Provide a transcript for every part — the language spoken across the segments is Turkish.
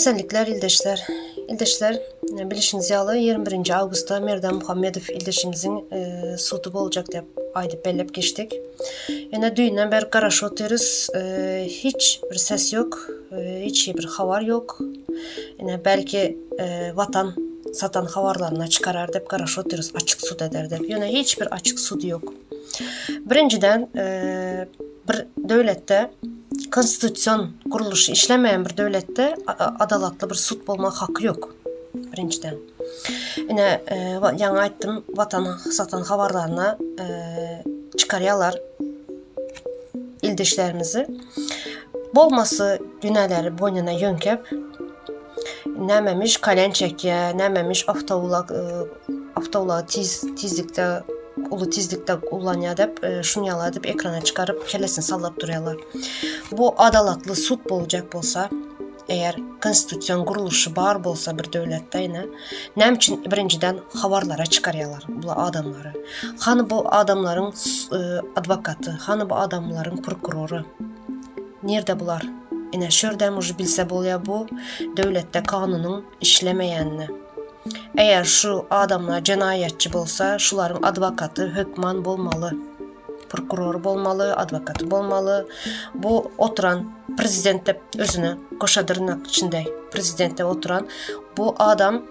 Esenlikler ildeşler. İldeşler bilişiniz yalı 21 Ağustos'ta Merdan Muhammedov ildeşimizin sutubu olacak dep aydıp bellep geçtik. Yani düğünden beri garaş otuyoruz. Hiç bir ses yok. Hiç bir havar yok. Yani belki vatan satan havarlarına çıkarar dep garaş otuyoruz. Açık sud eder dep. Yani hiçbir açık sudu yok. Birinciden bir devlette konstitusiyon kuruluşu işlemeyen bir devlette adalatlı bir sud bolma hakkı yok. Birinciden. Yine yani aytdım, vatan satan havarlarına çıkarıyorlar ildeşlerimizi. Bolması günahları boynuna yönkep nememiş kalen çekiye, nememiş avtavula tizlikte ulu tizlikte kullanıyor dep şunu yala dep ekrana çıkarıp kellesini sallap duruyorlar. Bu adalatlı sud olacak bolsa, eğer konstitusiyon kuruluşu bar bolsa bir devlette yine nem için birinciden havarlara çıkarıyorlar bu adamları. Hani bu adamların advokatı, hani bu adamların prokuroru. Nerede bular? Yine şuradan ucu bilse bolya bu devlette kanunun işlemeyenini. Eğer şu adamlar cinayetçi bolsa, şuların advokatı, hükman bolmalı. Prokuror bolmalı, advokatı bolmalı. Bu oturan prezidente özüne koşadırnak içinde prezidente oturan bu adam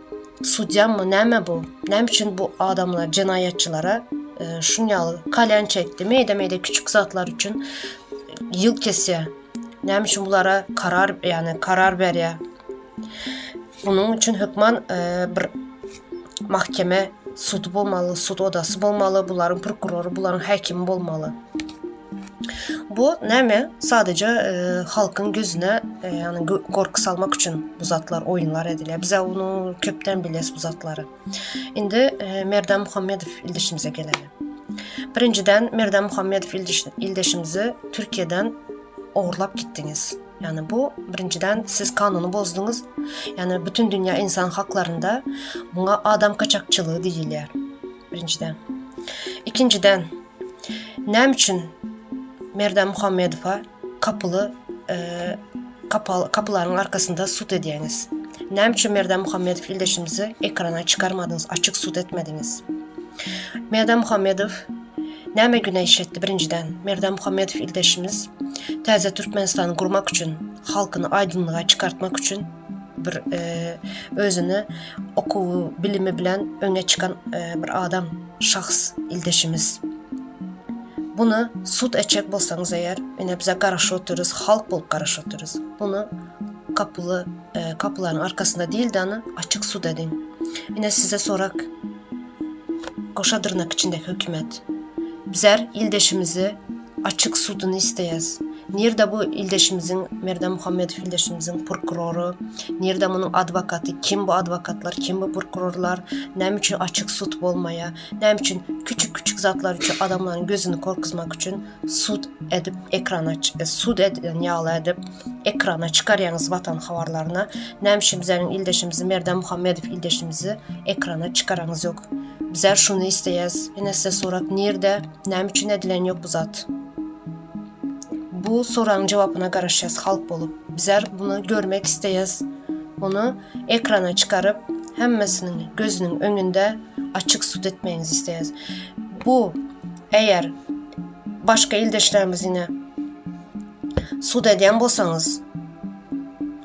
sudya mı neme bu? Nem için bu adamlar cinayetçilere şunyalı kalen çekti. Meyde küçük zatlar için yıl kesiyor. Nem için bunlara karar veriyor. Bunun için hükman bir mahkeme sudu bolmalı, sud odası bolmalı, bunların prokuroru, bunların hakimi bolmalı. Bu neme? Sadece halkın gözüne yani korku salmak için bu zatlar oyunlar edilir. Bize onu köpten biliriz bu zatları. Şimdi Merdan Muhammedov ildeşimize gelelim. Birinciden Merdan Muhammedov ildeşimizi Türkiye'den uğurlap gittiniz. Yani bu birinciden siz kanunu bozdunuz. Yani bütün dünya insan haklarında buna adam kaçakçılığı değiller. Birinciden. İkinciden nem için Merdan Muhammedov'a kapıların arkasında sud ediyeniz. Nem için Merdan Muhammedov ildeşimizi ekrana çıkarmadınız, açık sud etmediniz. Merdan Muhammedov neme güne işetti birinciden. Merdan Muhammedov ildeşimiz Təzə Türkmenistan'ı kurmak için, halkını aydınlığa çıkartmak için bir özünü okuvu, bilimi bilen öne çıkan bir adam, şahs ildeşimiz. Bunu sud edecek bolsanız eğer, yine bize karşı otururuz, halk bolup karşı otururuz. Bunu kapıların arkasında değil de açık sud edin. Yine size sorak, koşadırnak içindeki hükümet. Bizler ildeşimizi açık sudunu isteyiz. Nerede bu ildeşimizin, Merdan Muhammedov ildeşimizin prokuroru, nerede bunun advokatı, kim bu advokatlar, kim bu prokurorlar, nem için açık sud olmaya, nem için küçük zatlar için adamların gözünü korkutmak için sud edip ekrana çıkaryanız vatan havarlarına, nem için bizlerin ildeşimizi, Merdan Muhammedov ildeşimizi ekrana çıkaranız yok. Bizler şunu isteyiz, yine size sorak, nerede, nem için edilen yok bu zat. Bu sorunun cevabına karışacağız halk bolup. Bizler bunu görmek isteyiz. Onu ekrana çıkarıp hemmesinin gözünün önünde açık sud etmenizi isteyiz. Bu eğer başka ildeşlerimiz yine sud eden bolsanız,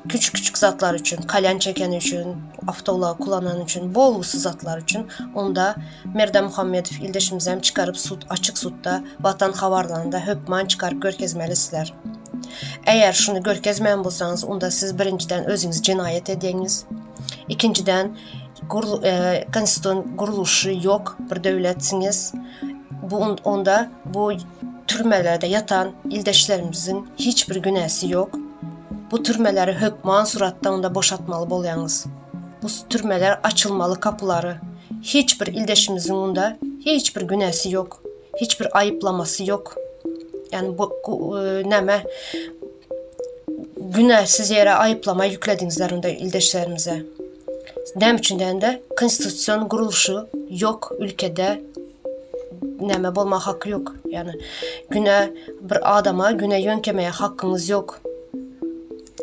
küçük zatlar için, kalen çeken için, avtavula kullanan için, bolusu zatlar için, onda Merdan Muhammedov ildeşimizden çıkarıp açık sudda vatan havarlarında hükman çıkarıp görkezmelisizler. Eğer şunu görkezmeyen bolsanız, onda siz birinciden özünüz cinayet edeniz. İkinciden konstitusiyon kuruluşu yok bir devletsiniz. Onda bu türmelerde yatan ildeşlerimizin hiçbir günahı yok. Bu türmeleri hükman surattan onda boşaltmalı bolyanız. Bu türmeler açılmalı kapıları. Hiçbir ildeşimizin onda hiçbir günahı yok. Hiçbir ayıplaması yok. Yani bu neme günahsız yere ayıplama yükledinizler onda ildeşlerimize. Nem içinden de konstitusiyon kuruluşu yok ülkede. Neme bolma hakkı yok. Yani bir adama güne yönkemeye hakkınız yok.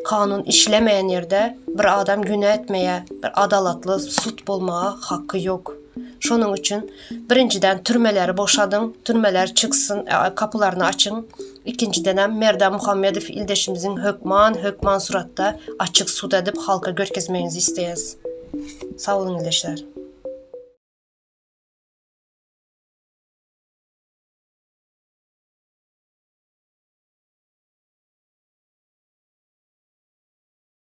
kanun işlemeyen yerde bir adam günah etmeye, bir adalatlı sud bulmaya hakkı yok. Şunun için birinciden türmeleri boşadın, türmeler çıksın, kapılarını açın. İkinciden hem Merdan Muhammedov ildeşimizin hökman suratda açık sud edip halka görkezmenizi isteyiz. Sağ olun ildeşler.